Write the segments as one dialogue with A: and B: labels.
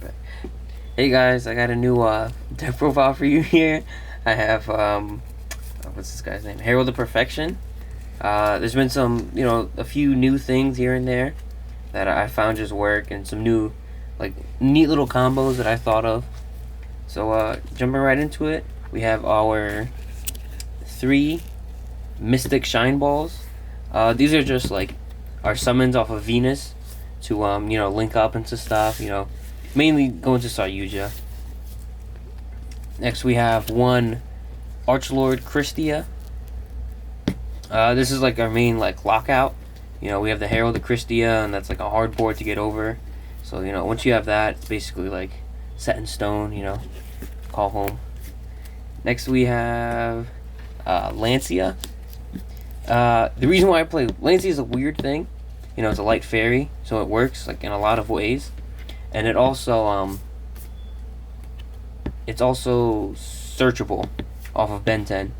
A: Perfect. Hey guys, I got a new deck profile for you here. I have what's this guy's name? Herald of Perfection. There's been some, a few new things here and there that I found just work, and some new, like, neat little combos that I thought of. So jumping right into it, we have our 3 Mystic Shine Balls. These are just like our summons off of Venus to link up into stuff. Mainly going to start Yugioh. Next we have 1 Archlord Christia. This is like our main lockout. We have the Herald of Christia, and that's like a hard board to get over. So once you have that, it's basically like set in stone. Call home. Next we have Lancia. The reason why I play Lancia is a weird thing. It's a light fairy, so it works like in a lot of ways, and it also it's also searchable off of Ben 10,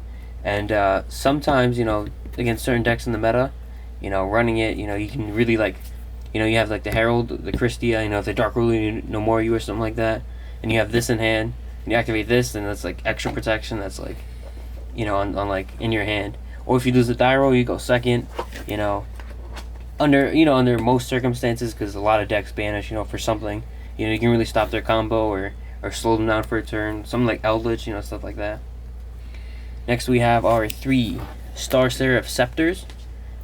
A: and sometimes against certain decks in the meta, running it, you can really you have like the Herald, the Christia, the Dark Ruler no more you or something like that, and you have this in hand, and you activate this, and that's like extra protection. That's like on like in your hand. Or if you lose the die roll, you go second. Under most circumstances, because a lot of decks banish, for something. You can really stop their combo or slow them down for a turn. Something like Eldritch, stuff like that. Next we have our 3 Star Seraph Scepters.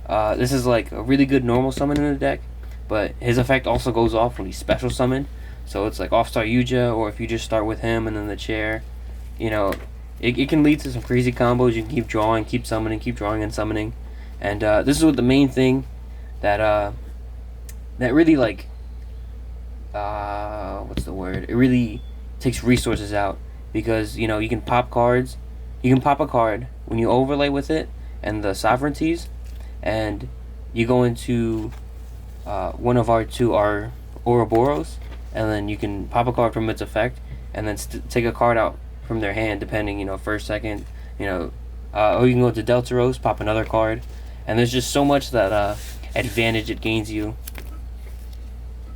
A: This is like a really good normal summon in the deck, but his effect also goes off when he's special summoned. So it's like off-start Yugioh, or if you just start with him and then the chair, it can lead to some crazy combos. You can keep drawing, keep summoning, keep drawing and summoning. And this is what the main thing that really what's the word? It really takes resources out, because you can pop cards. You can pop a card when you overlay with it and the sovereignties, and you go into one of our 2 Ouroboros, and then you can pop a card from its effect, and then take a card out from their hand, depending, first, second, or you can go to Deltaros, pop another card, and there's just so much that advantage it gains you.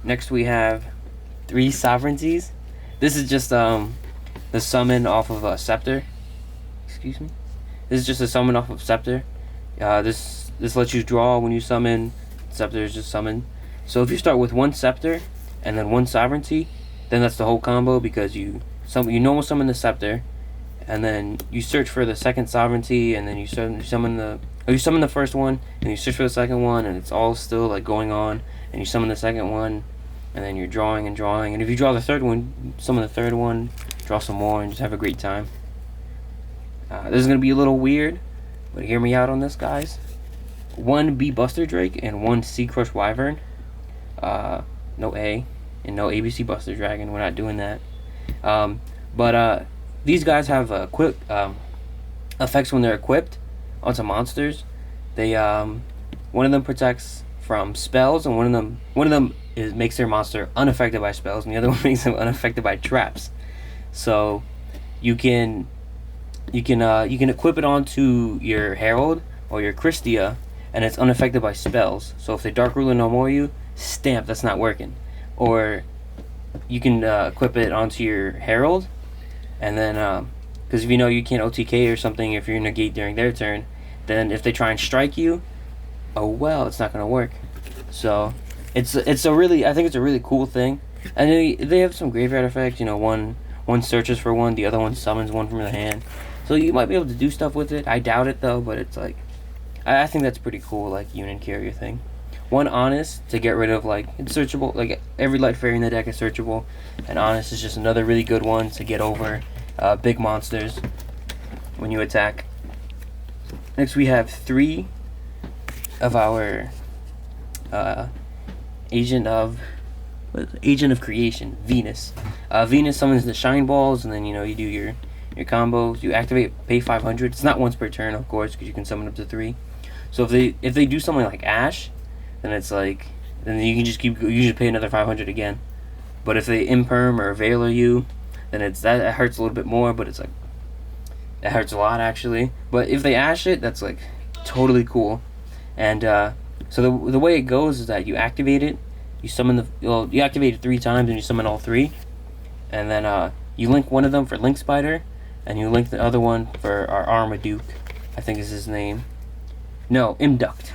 A: Next we have 3 Sovereignties. This is just the summon off of Scepter. Excuse me. This is just a summon off of Scepter. This lets you draw when you summon. Scepter is just summon. So if you start with 1 Scepter and then 1 Sovereignty, then that's the whole combo, because you normal summon the Scepter, and then you search for the second Sovereignty, and then you summon the first one, and you search for the second one, and it's all still like going on, and you summon the second one, and then you're drawing and drawing, and if you draw the third one, summon the third one, draw some more, and just have a great time. This is gonna be a little weird, but hear me out on this, guys. 1 B Buster Drake and 1 Sea Crush Wyvern. No A and no ABC Buster Dragon. We're not doing that. But these guys have effects when they're equipped onto monsters. They one of them protects from spells, and one of them makes their monster unaffected by spells, and the other one makes them unaffected by traps. So you can equip it onto your Herald or your Christia, and it's unaffected by spells. So if the Dark Ruler no more you, stamp, that's not working. Or you can equip it onto your Herald, and then because if you can't OTK or something, if you're negate during their turn, then if they try and strike you, oh well, it's not gonna work. So I think it's a really cool thing. And they have some graveyard effects. One searches for one, the other one summons one from the hand. So you might be able to do stuff with it. I doubt it though, but it's like I think that's pretty cool, like Union Carrier thing. 1 Honest to get rid of it's searchable. Like every light fairy in the deck is searchable, and Honest is just another really good one to get over big monsters when you attack. Next we have 3 of our Agent of Creation, Venus. Venus summons the Shine Balls, and then you do your combos. You activate, pay 500. It's not once per turn, of course, because you can summon up to 3. So if they do something like Ash, then it's like, then you can just pay another 500 again. But if they imperm or veiler you, then it hurts a little bit more, but it's like, it hurts a lot actually. But if they Ash it, that's like totally cool. And so the way it goes is that you activate it, you activate it 3 times, and you summon all 3, and then you link one of them for Link Spider, and you link the other one for our Armaduke, I think is his name. No, Imduct,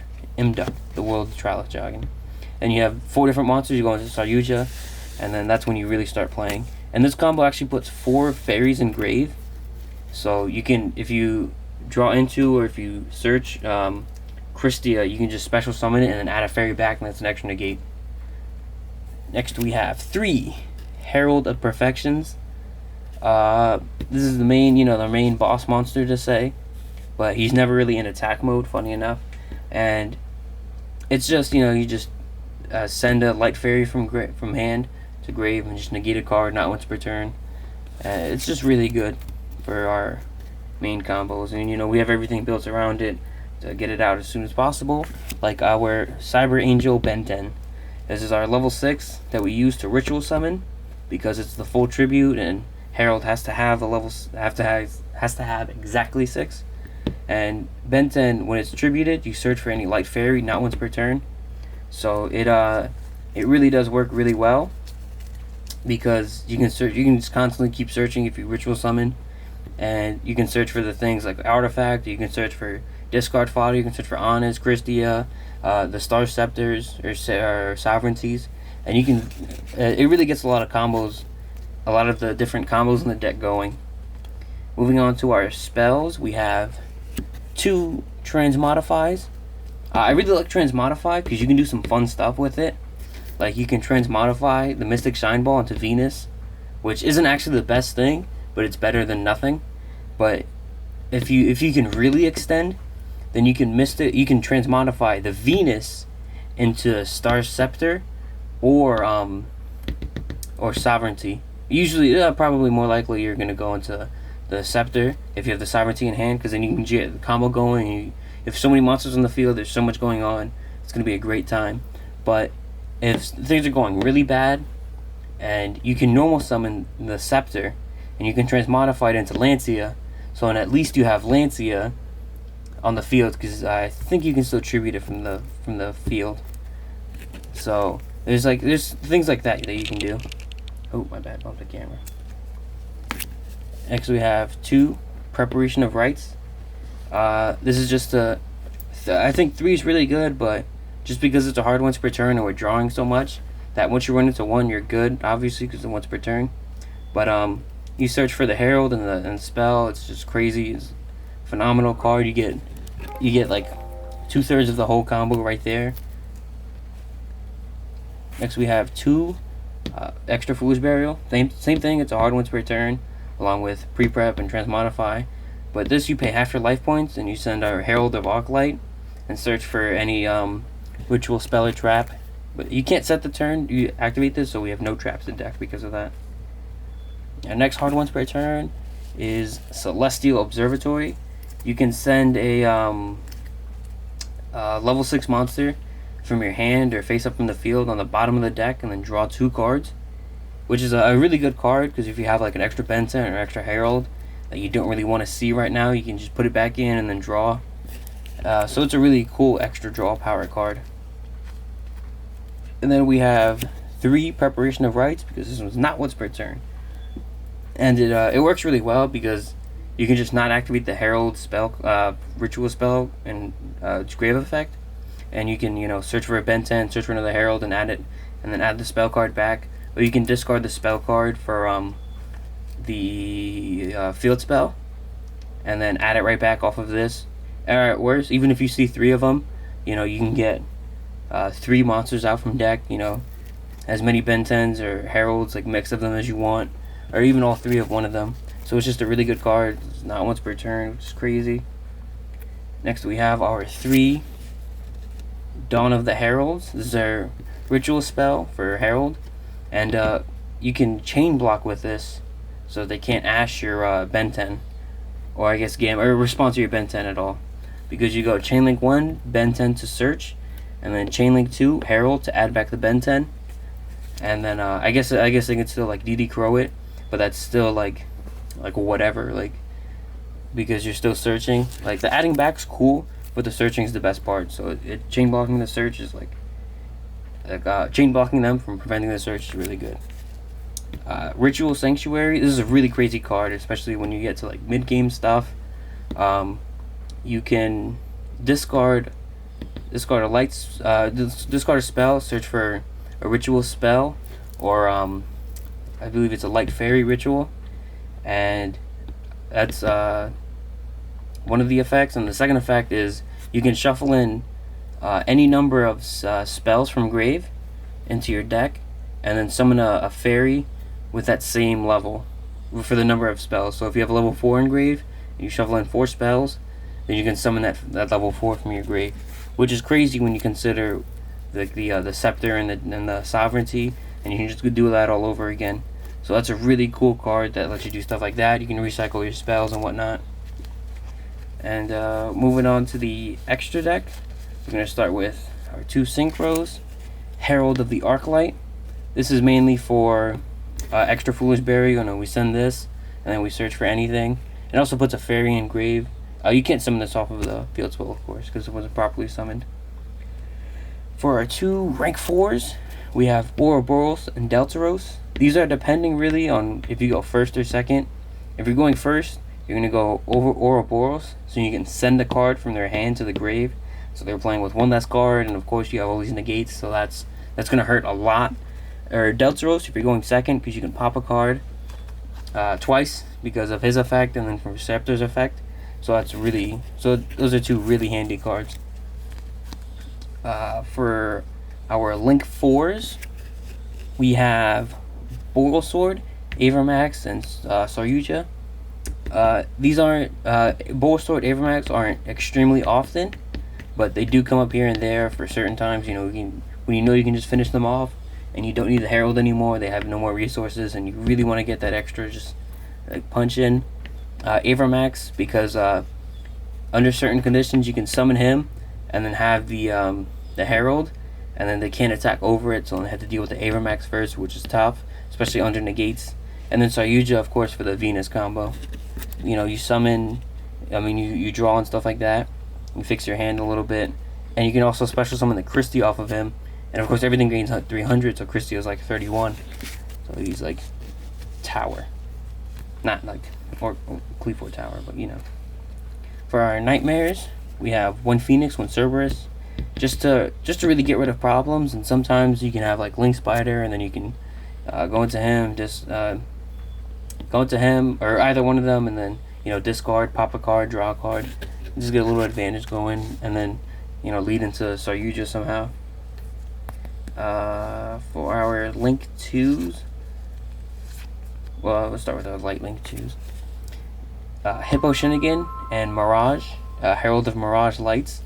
A: the World Trial Dragon. And you have 4 different monsters. You go into Saryuja, and then that's when you really start playing. And this combo actually puts 4 fairies in grave, so you can, if you draw into or if you search Christia, you can just special summon it and then add a fairy back, and that's an extra negate. Next we have 3 Herald of Perfections. This is the main, the main boss monster to say, but he's never really in attack mode, funny enough. And it's just, you just send a light fairy from hand to grave and just negate a card, not once per turn. It's just really good for our main combos, and we have everything built around it to get it out as soon as possible, like our Cyber Angel Benten. This is our level 6 that we use to ritual summon, because it's the full tribute, and Herald has to have has to have exactly 6. And Benten, when it's tributed, you search for any light fairy, not once per turn. So it really does work really well, because you can just constantly keep searching if you ritual summon, and you can search for the things like artifact. You can search for discard fodder. You can search for honest, Christia, the star scepters or sovereignties, and you can. It really gets a lot of combos, a lot of the different combos in the deck going. Moving on to our spells, we have 2 transmodifies. I really like transmodify because you can do some fun stuff with it. Like, you can transmodify the Mystic Shine Ball into Venus, which isn't actually the best thing, but it's better than nothing. But if you can really extend, then you can transmodify the Venus into Star Scepter or Sovereignty. Usually, probably more likely you're gonna go into the Scepter if you have the Sovereignty in hand, because then you can get the combo going. And if so many monsters on the field, there's so much going on, it's gonna be a great time. But if things are going really bad, and you can normal summon the Scepter, and you can transmodify it into Lancia, so then at least you have Lancia on the field, because I think you can still tribute it from the field. So there's things like that you can do. Oh, my bad, bumped the camera. Next we have 2 Preparation of Rites. This is just I think 3 is really good, but just because it's a hard once per turn and we're drawing so much, that once you run into 1, you're good, obviously, because it's once per turn. But you search for the Herald and the spell. It's just crazy. It's a phenomenal card. You get like 2/3 of the whole combo right there. Next we have 2 extra Foolish Burial. Same thing. It's a hard once per turn, along with pre-prep and transmodify. But this, you pay half your life points, and you send our Herald of Arclight and search for any ritual spell or trap. But you can't set the turn you activate this, so we have no traps in deck because of that. Our next hard once per turn is Celestial Observatory. You can send a level 6 monster from your hand or face up from the field on the bottom of the deck, and then draw 2 cards, which is a really good card, because if you have like an extra Benton or extra Herald that you don't really want to see right now, you can just put it back in and then draw. So it's a really cool extra draw power card. And then we have 3 Preparation of Rites, because this one's not once per turn, and it works really well because you can just not activate the Herald spell, ritual spell, and its grave effect, and you can search for a Benton, search for another Herald, and add it, and then add the spell card back. Or you can discard the spell card for the field spell, and then add it right back off of this. Or worse, even if you see 3 of them, you can get 3 monsters out from deck. As many Bentens or Heralds, like mix of them as you want, or even all 3 of one of them. So it's just a really good card. It's not once per turn, which is crazy. Next we have our 3 Dawn of the Heralds. This is our ritual spell for Herald, and you can chain block with this, so they can't ash your Benten, or I guess or respond to your Benten at all, because you go Chainlink 1 Benten to search, and then Chainlink 2 Herald to add back the Benten, and then I guess they can still like DD Crow it, but that's still like whatever, because you're still searching. Like, the adding back's cool, but the searching is the best part. So chain blocking the search is chain blocking them from preventing the search is really good. Ritual Sanctuary. This is a really crazy card, especially when you get to like mid game stuff. You can discard a discard a spell, search for a ritual spell, or I believe it's a light fairy ritual, and that's one of the effects. And the second effect is you can shuffle in any number of spells from grave into your deck, and then summon a fairy with that same level for the number of spells. So if you have a level 4 in grave, and you shuffle in 4 spells, then you can summon that level 4 from your grave, which is crazy when you consider the Scepter and the Sovereignty, and you can just do that all over again. So that's a really cool card that lets you do stuff like that. You can recycle your spells and whatnot. And moving on to the extra deck, we're going to start with our 2 synchros. Herald of the Arclight. This is mainly for extra Foolish Berry. We send this, and then we search for anything. It also puts a fairy in grave. You can't summon this off of the field spell, of course, because it wasn't properly summoned. For our 2 rank 4s, we have Ouroboros and Deltaros. These are depending really on if you go first or second. If you're going first, you're going to go over Ouroboros, so you can send a card from their hand to the grave. So they're playing with one less card, and of course you have all these negates, so that's going to hurt a lot. Or Deltaros, if you're going second, because you can pop a card twice because of his effect, and then from Scepter's effect. So those are 2 really handy cards. For our Link 4s, we have Bogle Sword, Avermax, and Saryuja. These aren't Bogle Sword, Avermax aren't extremely often, but they do come up here and there for certain times. When you can just finish them off, and you don't need the Herald anymore. They have no more resources, and you really want to get that extra just like punch in. Avermax, because under certain conditions you can summon him and then have the Herald, and then they can't attack over it, so they have to deal with the Avermax first, which is tough, especially under negates. And then Saryuja, of course, for the Venus combo. You summon, you draw and stuff like that. You fix your hand a little bit, and you can also special summon the Christie off of him. And of course, everything gains 300, so Christie is like 31. So he's like tower, not like or Cleaford Tower, but For our nightmares, we have 1 Phoenix, 1 Cerberus, just to really get rid of problems. And sometimes you can have like Link Spider, and then you can go into him, or either one of them, and then discard, pop a card, draw a card, just get a little advantage going, and then lead into Saryuja somehow. For our Link 2s, well, let's start with our light Link 2s. Hippo Shinigami and Mirage, Herald of Mirage Lights.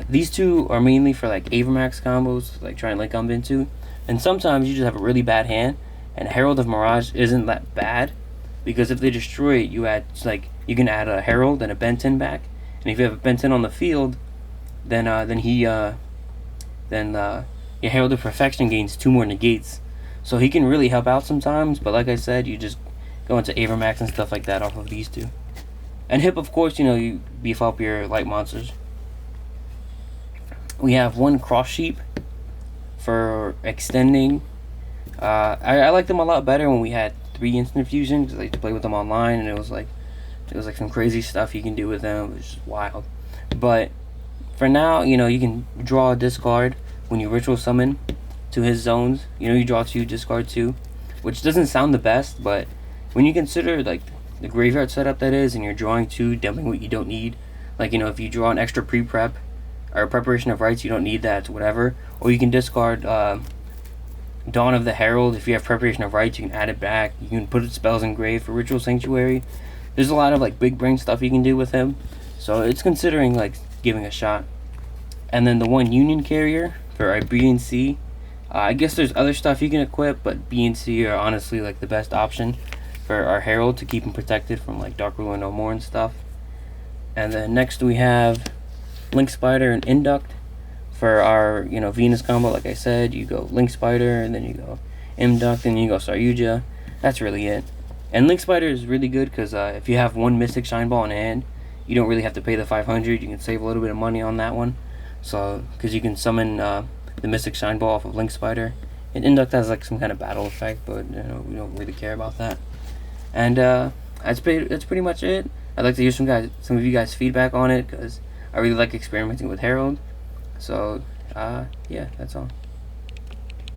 A: These 2 are mainly for like Avermax combos, like trying to link them into. And sometimes you just have a really bad hand, and Herald of Mirage isn't that bad, because if they destroy it, you can add a Herald and a Benton back. And if you have a Benton on the field, then your Herald of Perfection gains 2 more negates. So he can really help out sometimes, but like I said, you just go into Avermax and stuff like that off of these 2. And Hip, of course, you beef up your light monsters. We have 1 Cross Sheep for extending. I like them a lot better when we had 3 instant fusions. I like to play with them online, and it was like some crazy stuff you can do with them. It was just wild. But for now, you can draw a discard when you ritual summon to his zones. You draw 2, discard 2, which doesn't sound the best, but when you consider like the graveyard setup that is, and you're drawing 2, dumping what you don't need, like if you draw an extra pre-prep or preparation of rites, you don't need that, whatever. Or you can discard Dawn of the Herald. If you have preparation of rites, you can add it back. You can put spells in grave for Ritual Sanctuary. There's a lot of like big brain stuff you can do with him, so it's considering like giving a shot. And then the 1 Union Carrier for our B and C. I guess there's other stuff you can equip, but B and C are honestly like the best option for our Herald to keep him protected from like Dark Ruler No More and stuff. And then next we have Link Spider and Induct for our Venus combo. Like I said, you go Link Spider, and then you go Induct, and you go Saryuja. That's really it. And Link Spider is really good because if you have 1 Mystic Shine Ball in hand, you don't really have to pay the 500. You can save a little bit of money on that one. So because you can summon the Mystic Shine Ball off of Link Spider And induct has like some kind of battle effect, but we don't really care about that. And that's pretty much it. I'd like to hear some of you guys' feedback on it, because I really like experimenting with Herald. So yeah, that's all.